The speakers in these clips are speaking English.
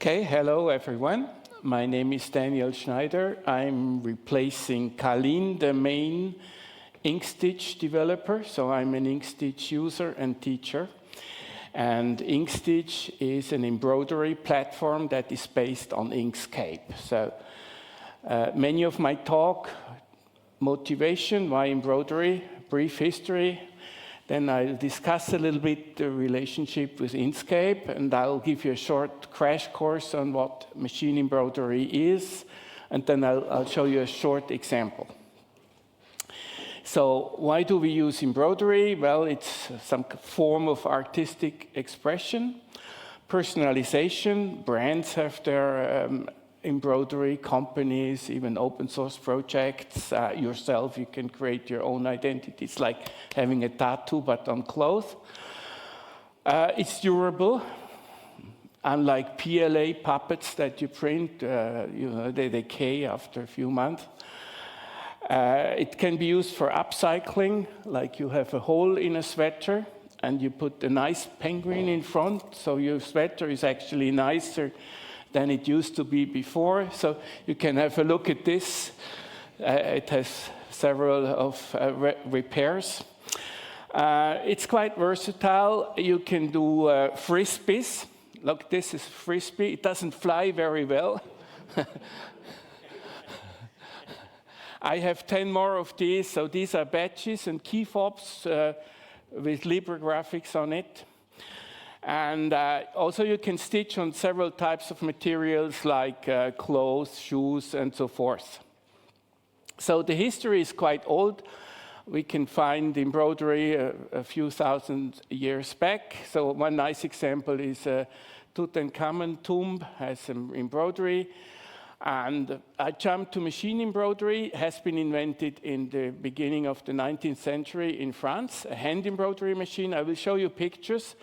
Okay, hello everyone. My name is Daniel Schneider. I'm replacing Kalin, the main Inkstitch developer. So I'm an Inkstitch user and teacher. And Inkstitch is an embroidery platform that is based on Inkscape. So many of my talk, motivation, why embroidery, brief history. Then I'll discuss a little bit the relationship with Inkscape, and I'll give you a short crash course on what machine embroidery is, and then I'll show you a short example. So why do we use embroidery? Well, it's some form of artistic expression, personalization. Brands have their embroidery, companies, even open source projects. Yourself, you can create your own identity. It's like having a tattoo, but on clothes. It's durable. Unlike PLA puppets that you print, they decay after a few months. It can be used for upcycling, like you have a hole in a sweater, and you put a nice penguin in front, so your sweater is actually nicer than it used to be before. So you can have a look at this. It has several of repairs. It's quite versatile. You can do frisbees. Look, this is frisbee. It doesn't fly very well. I have 10 more of these. So these are badges and key fobs with lithographics on it. And also you can stitch on several types of materials like clothes, shoes, and so forth. So the history is quite old. We can find embroidery a few thousand years back. So one nice example is Tutankhamun tomb has some embroidery. And I jumped to machine embroidery. It has been invented in the beginning of the 19th century in France, a hand embroidery machine. I will show you pictures.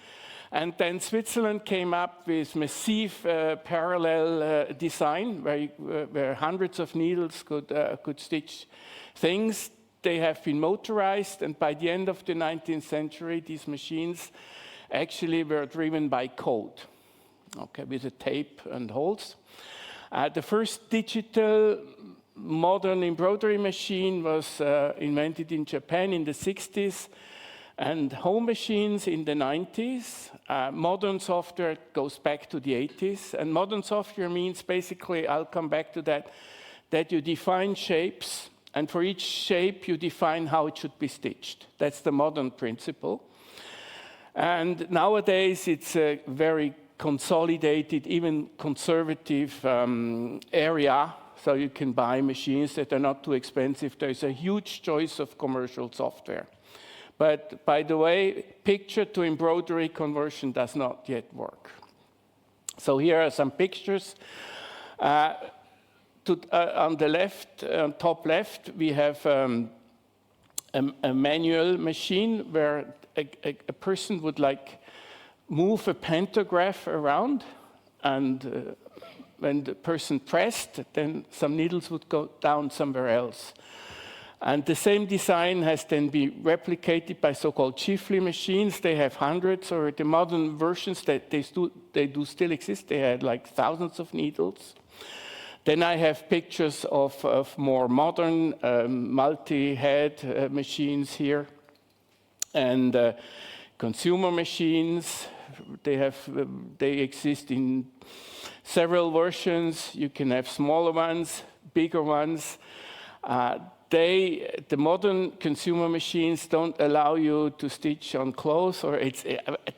And then Switzerland came up with massive parallel design, where hundreds of needles could stitch things. They have been motorized, and by the end of the 19th century, these machines actually were driven by code, okay, with a tape and holes. The first digital modern embroidery machine was invented in Japan in the 60s. And home machines in the 90s. Modern software goes back to the 80s. And modern software means basically, I'll come back to that, that you define shapes. And for each shape, you define how it should be stitched. That's the modern principle. And nowadays, it's a very consolidated, even conservative area. So you can buy machines that are not too expensive. There's a huge choice of commercial software. But by the way, picture to embroidery conversion does not yet work. So here are some pictures. On the left, on top left, we have a manual machine where a person would like move a pantograph around, and when the person pressed, then some needles would go down somewhere else. And the same design has then been replicated by so-called Chifley machines. They have hundreds, or the modern versions that they do still exist. They had like thousands of needles. Then I have pictures of more modern multi-head machines here. And consumer machines, they exist in several versions. You can have smaller ones, bigger ones. The modern consumer machines don't allow you to stitch on clothes, or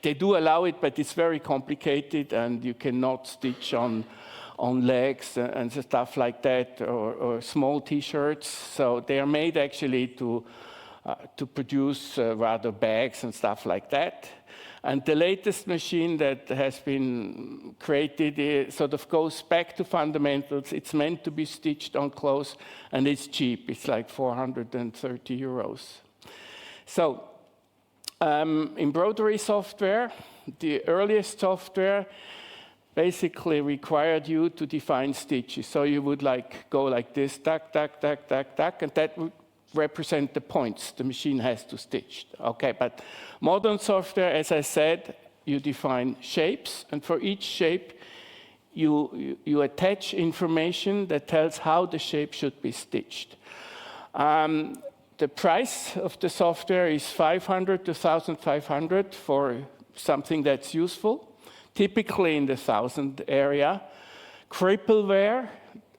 they do allow it, but it's very complicated, and you cannot stitch on legs and stuff like that, or small T-shirts. So they are made actually to produce rather bags and stuff like that. And the latest machine that has been created sort of goes back to fundamentals. It's meant to be stitched on clothes, and it's cheap. It's like 430 euros. So embroidery software, the earliest software, basically required you to define stitches. So you would go like this, tack, tack, tack, tack, tack, and that would represent the points the machine has to stitch. Okay, but modern software, as I said, you define shapes, and for each shape, you attach information that tells how the shape should be stitched. The price of the software is 500 to 1,500 for something that's useful, typically in the 1,000 area. Crippleware,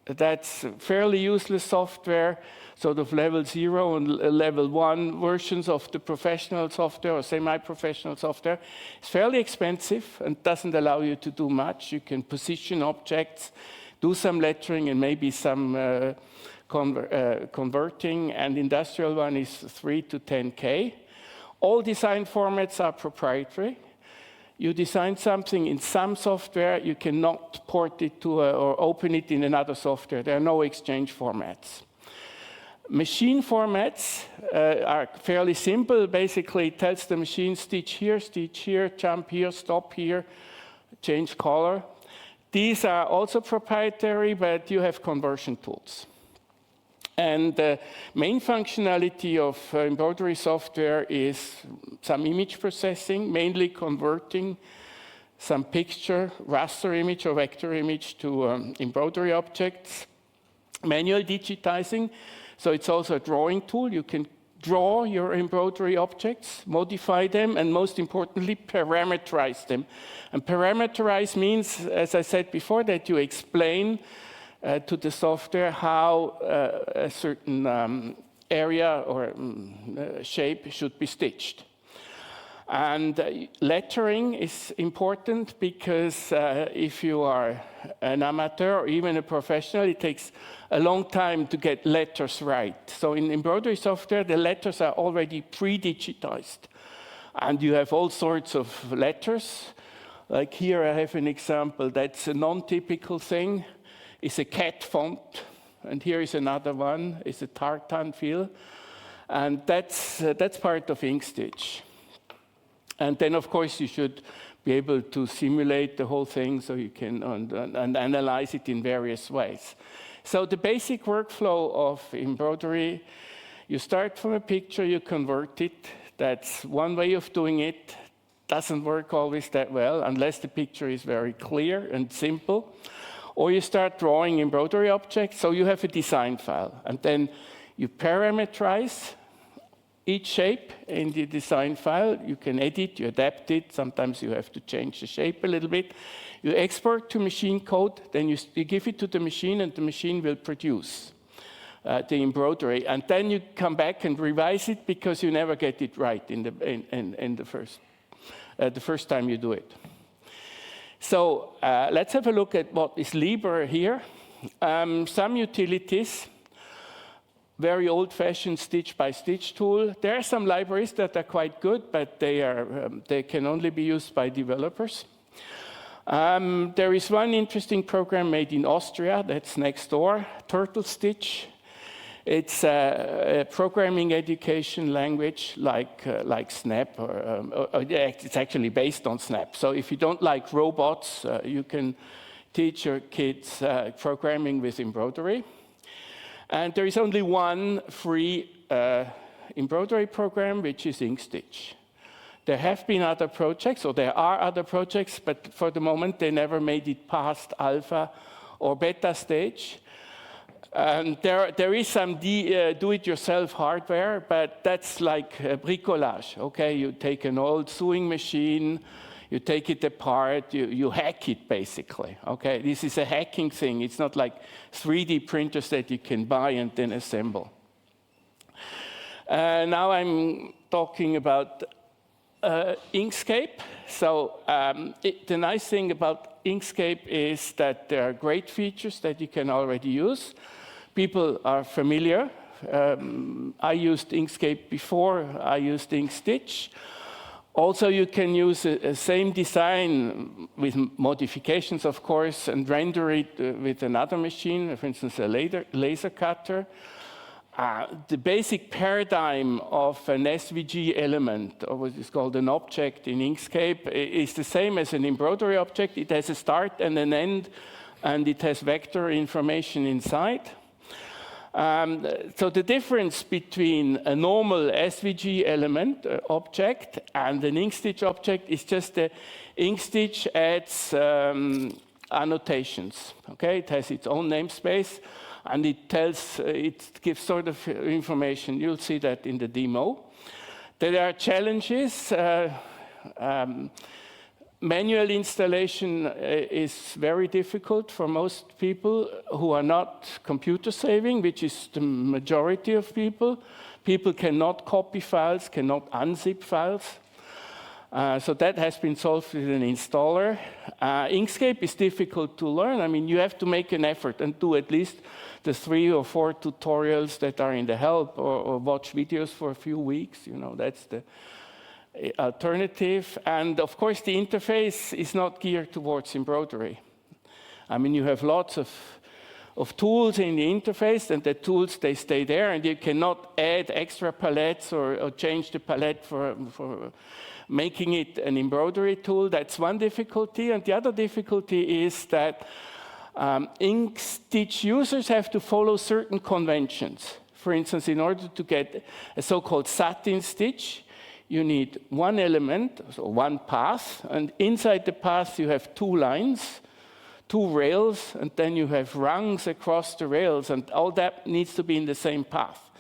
that's fairly useless software, sort of level 0 and level 1 versions of the professional software or semi-professional software. It's fairly expensive and doesn't allow you to do much. You can position objects, do some lettering and maybe some converting, and industrial one is 3 to 10K. All design formats are proprietary. You design something in some software, you cannot port it to or open it in another software. There are no exchange formats. Machine formats are fairly simple. Basically, it tells the machine stitch here, jump here, stop here, change color. These are also proprietary, but you have conversion tools. And the main functionality of embroidery software is some image processing, mainly converting some picture, raster image or vector image to embroidery objects, manual digitizing. So it's also a drawing tool. You can draw your embroidery objects, modify them, and most importantly, parameterize them. And parameterize means, as I said before, that you explain to the software how a certain area or shape should be stitched. And lettering is important because if you are an amateur or even a professional, it takes a long time to get letters right. So in embroidery software, the letters are already pre-digitized. And you have all sorts of letters. Like here I have an example that's a non-typical thing. It's a cat font, and here is another one. It's a tartan fill, and that's part of Inkstitch. And then, of course, you should be able to simulate the whole thing so you can and analyze it in various ways. So the basic workflow of embroidery: you start from a picture, you convert it. That's one way of doing it. Doesn't work always that well unless the picture is very clear and simple. Or you start drawing embroidery objects, so you have a design file. And then you parameterize each shape in the design file. You can edit, you adapt it. Sometimes you have to change the shape a little bit. You export to machine code, then you give it to the machine, and the machine will produce the embroidery. And then you come back and revise it because you never get it right in the first time you do it. So let's have a look at what is Libre here. Some utilities, very old-fashioned stitch-by-stitch tool. There are some libraries that are quite good, but they can only be used by developers. There is one interesting program made in Austria that's next door, Turtle Stitch. It's a programming education language like Snap, or it's actually based on Snap. So if you don't like robots, you can teach your kids programming with embroidery. And there is only one free embroidery program, which is Inkstitch. There have been other projects, or there are other projects, but for the moment they never made it past alpha or beta stage. There is some do-it-yourself hardware, but that's like bricolage, okay? You take an old sewing machine, you take it apart, you hack it, basically, okay? This is a hacking thing. It's not like 3D printers that you can buy and then assemble. Now I'm talking about Inkscape. So the nice thing about Inkscape is that there are great features that you can already use. People are familiar. I used Inkscape before I used Inkstitch. Also, you can use the same design with modifications, of course, and render it with another machine, for instance, a laser cutter. The basic paradigm of an SVG element, or what is called an object in Inkscape, is the same as an embroidery object. It has a start and an end, and it has vector information inside. So the difference between a normal SVG element object and an Inkstitch object is just the Inkstitch adds annotations. Okay, it has its own namespace, and it gives sort of information. You'll see that in the demo. There are challenges. Manual installation is very difficult for most people who are not computer saving, which is the majority of people. People cannot copy files, cannot unzip files. So that has been solved with an installer. Inkscape is difficult to learn. I mean, you have to make an effort and do at least the 3 or 4 tutorials that are in the help, or watch videos for a few weeks. You know, that's the alternative. And of course, the interface is not geared towards embroidery. I mean, you have lots of tools in the interface, and the tools, they stay there, and you cannot add extra palettes or change the palette for making it an embroidery tool. That's one difficulty. And the other difficulty is that Inkstitch users have to follow certain conventions. For instance, in order to get a so-called satin stitch, you need one element, so one path, and inside the path you have 2 lines, 2 rails, and then you have rungs across the rails, and all that needs to be in the same path.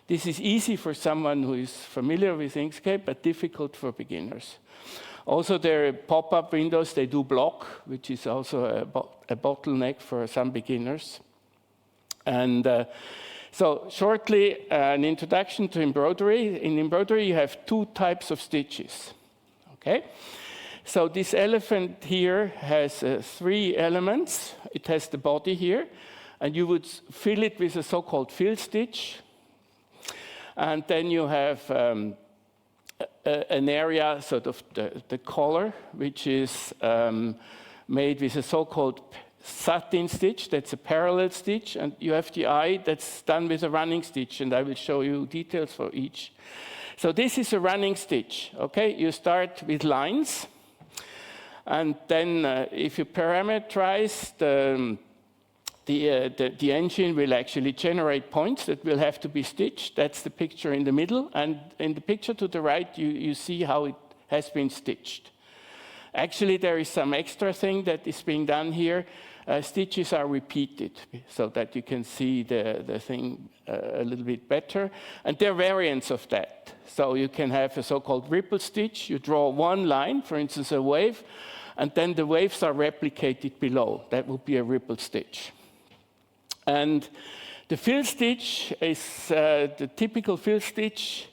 This is easy for someone who is familiar with Inkscape, but difficult for beginners. Also, their pop-up windows, they do block, which is also a bottleneck for some beginners. And so shortly, an introduction to embroidery. In embroidery, you have 2 types of stitches. Okay? So this elephant here has 3 elements. It has the body here, and you would fill it with a so-called fill stitch. And then you have an area, sort of the collar, which is made with a so-called satin stitch. That's a parallel stitch, and you have the eye that's done with a running stitch, and I will show you details for each. So this is a running stitch. Okay, you start with lines, and then if you parameterize the engine will actually generate points that will have to be stitched. That's the picture in the middle. And in the picture to the right, you see how it has been stitched. Actually, there is some extra thing that is being done here. Stitches are repeated so that you can see the thing a little bit better. And there are variants of that. So you can have a so-called ripple stitch. You draw one line, for instance, a wave, and then the waves are replicated below. That would be a ripple stitch. And the fill stitch is, the typical fill stitch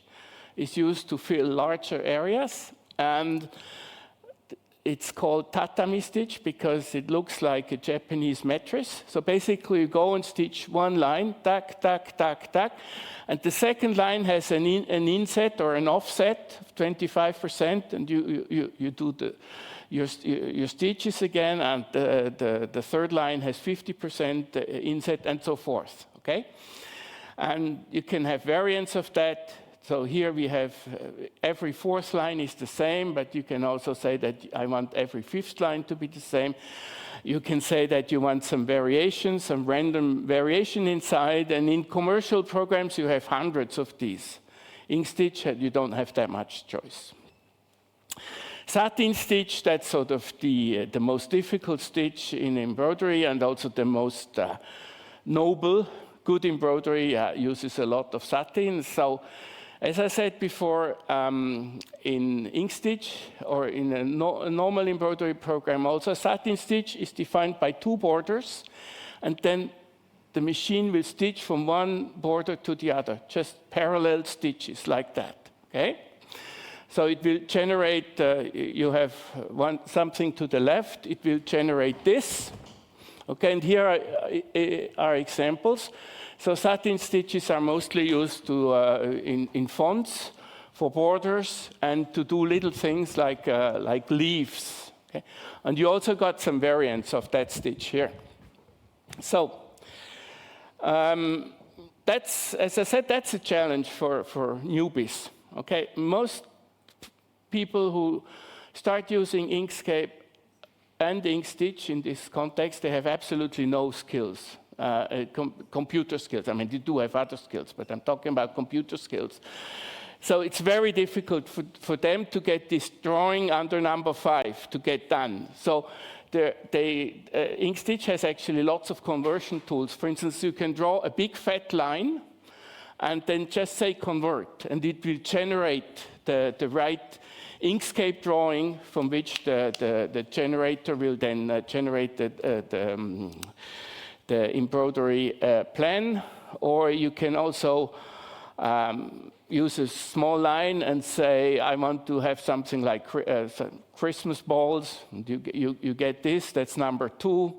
is used to fill larger areas, and it's called tatami stitch because it looks like a Japanese mattress. So basically you go and stitch one line, tack, tack, tack, tack, and the second line has an inset or an offset of 25%, and you do your stitches again, and the third line has 50% inset, and so forth, okay? And you can have variants of that. So here we have every 4th line is the same, but you can also say that I want every 5th line to be the same. You can say that you want some variation, some random variation inside, and in commercial programs you have hundreds of these. Inkstitch, you don't have that much choice. Satin stitch, that's sort of the most difficult stitch in embroidery, and also the most noble. Good embroidery uses a lot of satin. So, as I said before, in Inkstitch or in a normal embroidery program, also satin stitch is defined by 2 borders, and then the machine will stitch from one border to the other, just parallel stitches like that. Okay? So it will generate, you have something to the left, it will generate this. Okay, and here are examples. So satin stitches are mostly used to, in fonts, for borders, and to do little things like leaves. Okay? And you also got some variants of that stitch here. So that's, as I said, that's a challenge for newbies. Okay, most people who start using Inkscape and Inkstitch in this context, they have absolutely no skills, computer skills. I mean, they do have other skills, but I'm talking about computer skills. So it's very difficult for them to get this drawing under number 5 to get done. So Inkstitch has actually lots of conversion tools. For instance, you can draw a big fat line and then just say convert, and it will generate the right Inkscape drawing from which the generator will then generate the embroidery plan. Or you can also use a small line and say, I want to have something like Christmas balls. You get this, that's number 2.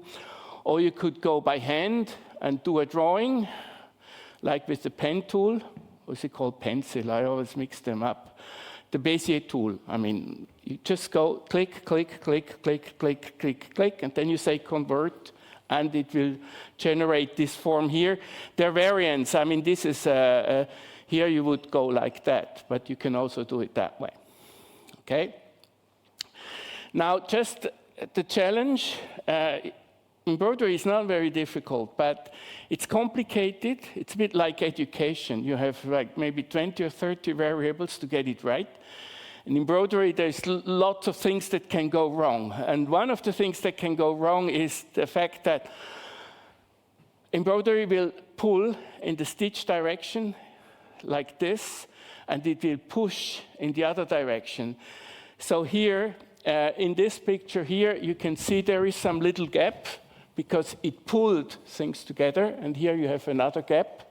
Or you could go by hand and do a drawing, like with the pen tool. What's it called? Pencil. I always mix them up. The Bezier tool. I mean, you just go click, click, click, click, click, click, click, and then you say convert, and it will generate this form here. There are variants. I mean, this is, here you would go like that, but you can also do it that way. Okay? Now, just the challenge, embroidery is not very difficult, but it's complicated. It's a bit like education. You have like maybe 20 or 30 variables to get it right. In embroidery, there's lots of things that can go wrong. And one of the things that can go wrong is the fact that embroidery will pull in the stitch direction like this, and it will push in the other direction. So here, in this picture here, you can see there is some little gap because it pulled things together, and here you have another gap.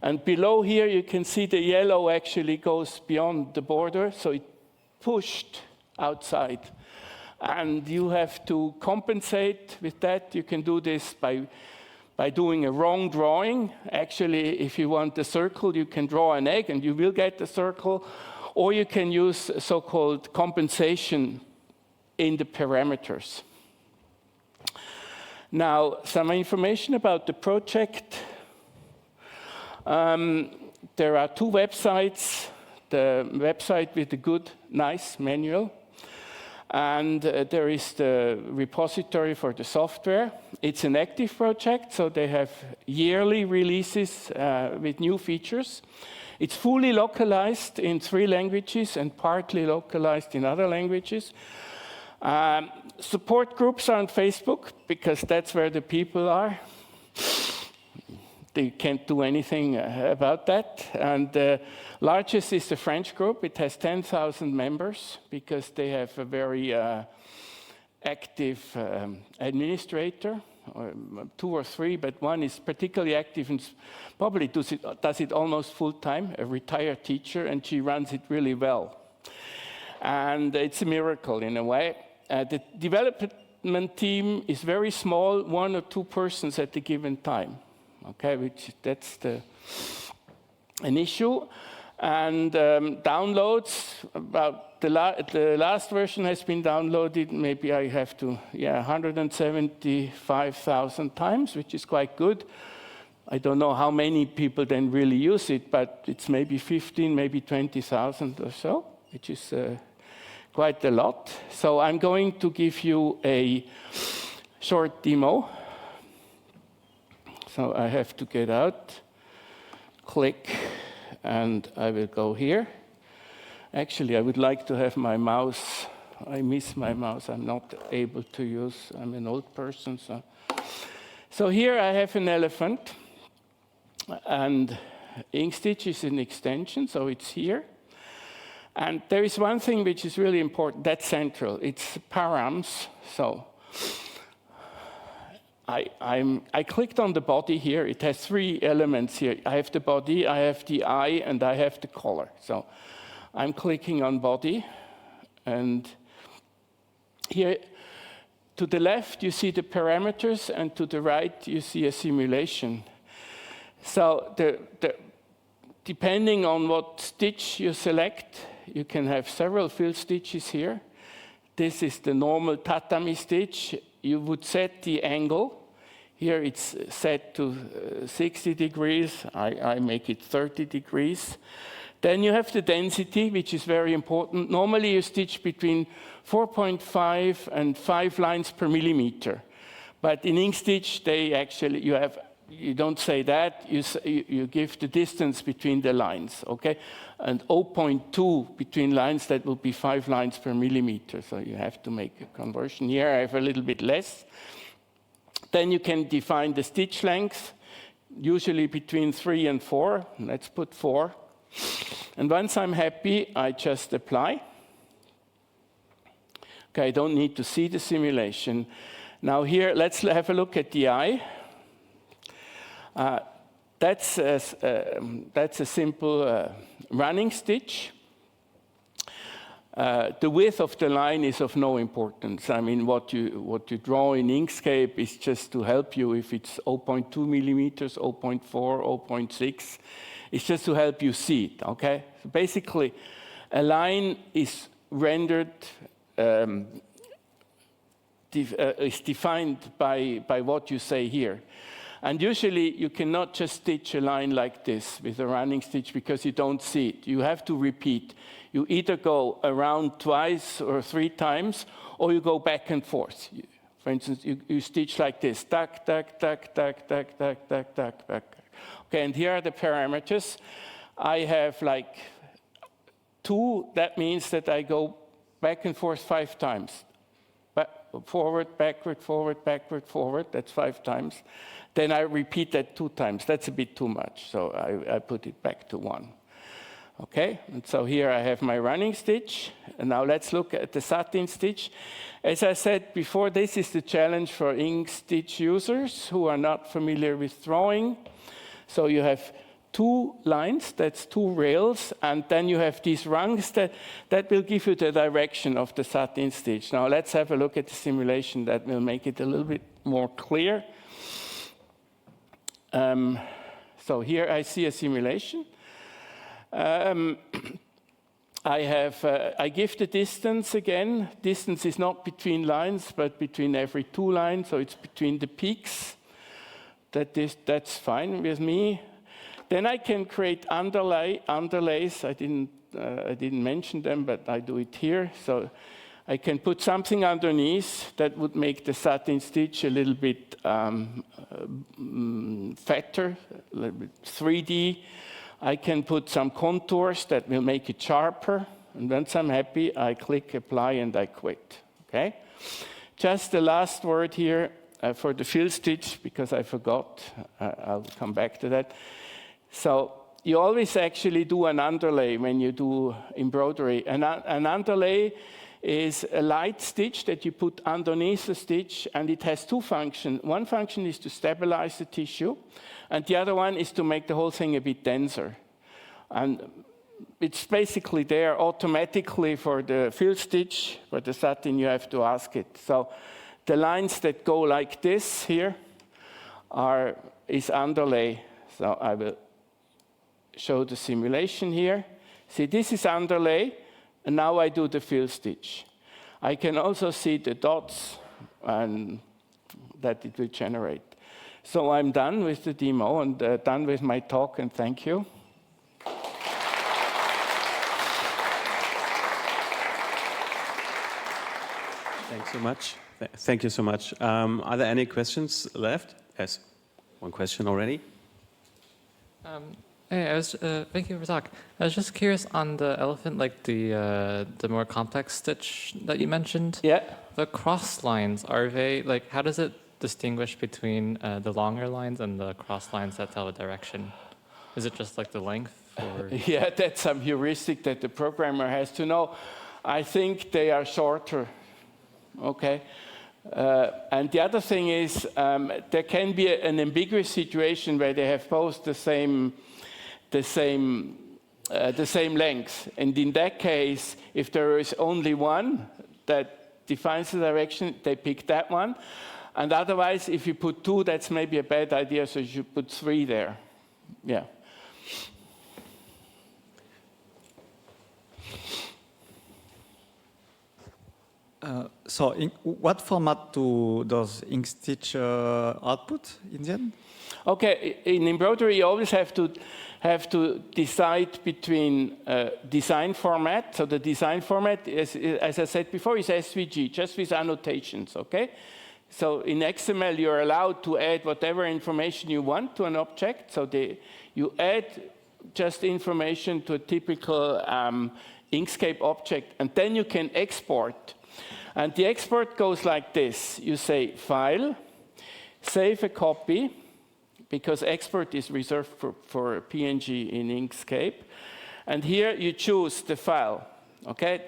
And below here, you can see the yellow actually goes beyond the border, so it pushed outside. And you have to compensate with that. You can do this by doing a wrong drawing. Actually, if you want a circle, you can draw an egg, and you will get the circle. Or you can use so-called compensation in the parameters. Now, some information about the project. There are 2 websites, the website with the good, nice manual, and there is the repository for the software. It's an active project, so they have yearly releases with new features. It's fully localized in 3 languages and partly localized in other languages. Support groups are on Facebook, because that's where the people are. They can't do anything about that. And the largest is the French group. It has 10,000 members because they have a very active administrator, or 2 or 3, but one is particularly active and probably does it almost full time, a retired teacher, and she runs it really well. And it's a miracle in a way. The development team is very small, 1 or 2 persons at a given time. Okay, that's an issue. And downloads, about the last version has been downloaded, maybe I have to, 175,000 times, which is quite good. I don't know how many people then really use it, but it's maybe 15, maybe 20,000 or so, which is quite a lot. So I'm going to give you a short demo. So I have to get out, click, and I will go here. Actually, I would like to have my mouse. I miss my mouse. I'm not able to use. I'm an old person. So here I have an elephant, and Inkstitch is an extension, so it's here. And there is one thing which is really important. That's central. It's params. So I clicked on the body here. It has 3 elements here. I have the body, I have the eye, and I have the collar. So I'm clicking on body. And here to the left, you see the parameters, and to the right, you see a simulation. So depending on what stitch you select, you can have several fill stitches here. This is the normal tatami stitch. You would set the angle. Here it's set to 60 degrees. I make it 30 degrees. Then you have the density, which is very important. Normally you stitch between 4.5 and 5 lines per millimeter. But in Inkstitch, you have you don't say that, you give the distance between the lines, okay? And 0.2 between lines, that will be 5 lines per millimeter. So you have to make a conversion. Here I have a little bit less. Then you can define the stitch length, usually between 3 and 4. Let's put 4. And once I'm happy, I just apply. Okay, I don't need to see the simulation. Now here, let's have a look at the eye. That's a simple running stitch. The width of the line is of no importance. I mean, what you draw in Inkscape is just to help you if it's 0.2 millimeters, 0.4, 0.6. It's just to help you see it, okay? So basically, a line is rendered, is defined by what you say here. And usually, you cannot just stitch a line like this with a running stitch because you don't see it. You have to repeat. You either go around twice or 3 times, or you go back and forth. For instance, you stitch like this. Tack, tack, tack, tack, tack, tack, tack, tack, tack. Okay, and here are the parameters. I have like 2. That means that I go back and forth 5 times. Forward, backward, forward, backward, forward. That's 5 times. Then I repeat that 2 times. That's a bit too much, so I put it back to 1. Okay, and so here I have my running stitch. And now let's look at the satin stitch. As I said before, this is the challenge for ink stitch users who are not familiar with drawing. So you have 2 lines, that's 2 rails, and then you have these rungs that will give you the direction of the satin stitch. Now let's have a look at the simulation that will make it a little bit more clear. So here I see a simulation. I give the distance again. Distance is not between lines, but between every 2 lines, so it's between the peaks. That's fine with me. Then I can create underlays. I didn't mention them, but I do it here. So I can put something underneath that would make the satin stitch a little bit fatter, a little bit 3D. I can put some contours that will make it sharper. And once I'm happy, I click apply and I quit. Okay? Just the last word here for the fill stitch, because I forgot. I'll come back to that. So you always actually do an underlay when you do embroidery. An underlay is a light stitch that you put underneath the stitch, and it has 2 functions. One function is to stabilize the tissue, and the other one is to make the whole thing a bit denser. And it's basically there automatically for the fill stitch. For the satin, you have to ask it. So the lines that go like this here is underlay. So I will show the simulation here. See, this is underlay, and now I do the fill stitch. I can also see the dots and that it will generate. So I'm done with the demo and done with my talk, and thank you. Thanks so much. Thank you so much. Are there any questions left? Yes, one question already. Hey, thank you for the talk. I was just curious on the elephant, like the more complex stitch that you mentioned. Yeah. The cross lines, are they, like, how does it distinguish between the longer lines and the cross lines that tell the direction? Is it just like the length? Or? Yeah, that's some heuristic that the programmer has to know. I think they are shorter, okay? And the other thing is there can be an ambiguous situation where they have both the same length. And in that case, if there is only one that defines the direction, they pick that one. And otherwise, if you put 2, that's maybe a bad idea, so you should put 3 there. Yeah. So what format does Inkstitch output in the end? Okay, in embroidery, you always have to decide between design format. So the design format, as I said before, is SVG, just with annotations, okay? So in XML, you're allowed to add whatever information you want to an object. So you add just information to a typical Inkscape object, and then you can export. And the export goes like this. You say File, save a copy, because export is reserved for PNG in Inkscape. And here you choose the file, okay?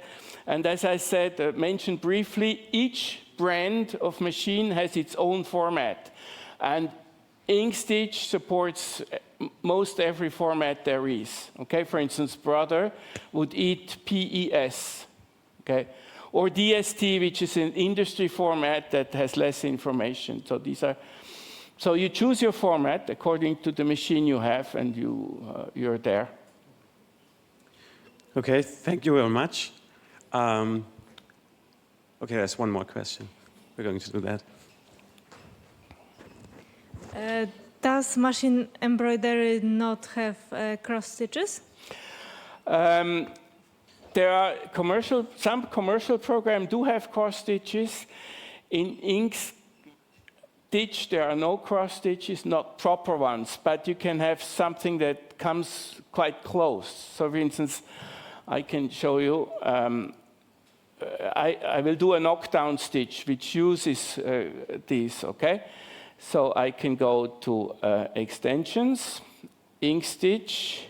And as I said, mentioned briefly, each brand of machine has its own format. And Inkstitch supports most every format there is. Okay, for instance, Brother would eat PES, okay? Or DST, which is an industry format that has less information. So these are, so you choose your format according to the machine you have, and you're there. Okay, thank you very much. Okay, there's one more question. We're going to do that. Does machine embroidery not have cross stitches? There are some commercial programs do have cross stitches. In Inkstitch, there are no cross stitches, not proper ones, but you can have something that comes quite close. So, for instance, I can show you. I will do a knockdown stitch, which uses these, okay? So I can go to Extensions, Inkstitch,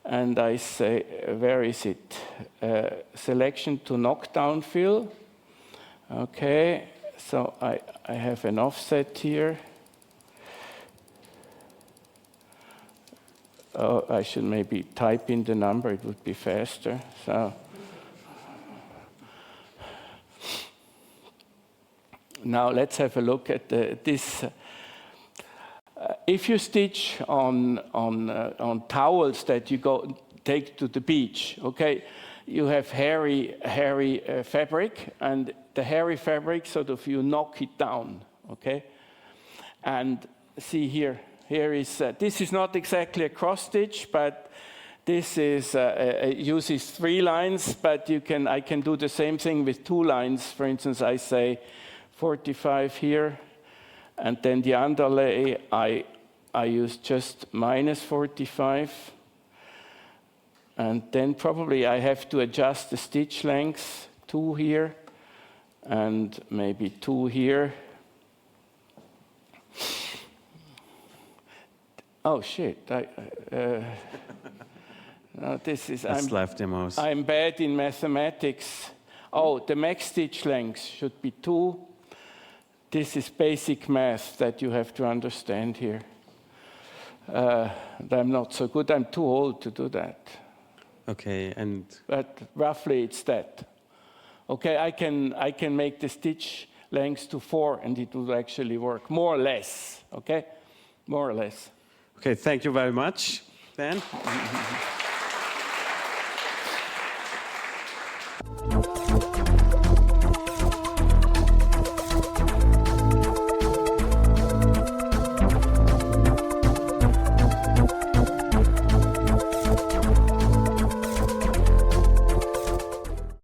and I say, where is it? Selection to knockdown fill. Okay, so I have an offset here. Oh, I should maybe type in the number, it would be faster. So now let's have a look at this. If you stitch on towels that you take to the beach, okay, you have hairy fabric, and the hairy fabric sort of you knock it down, okay. And see here is this is not exactly a cross stitch, but this is uses 3 lines, but I can do the same thing with 2 lines. For instance, I say 45 here, and then the underlay I use just -45, and then probably I have to adjust the stitch length, 2 here, and maybe 2 here. Oh shit! No, this is live demos. I'm bad in mathematics. Oh, the max stitch length should be 2. This is basic math that you have to understand here. I'm not so good. I'm too old to do that. Okay, and but roughly it's that. Okay, I can make the stitch length to 4, and it will actually work more or less. Okay, more or less. okay, thank you very much, Dan.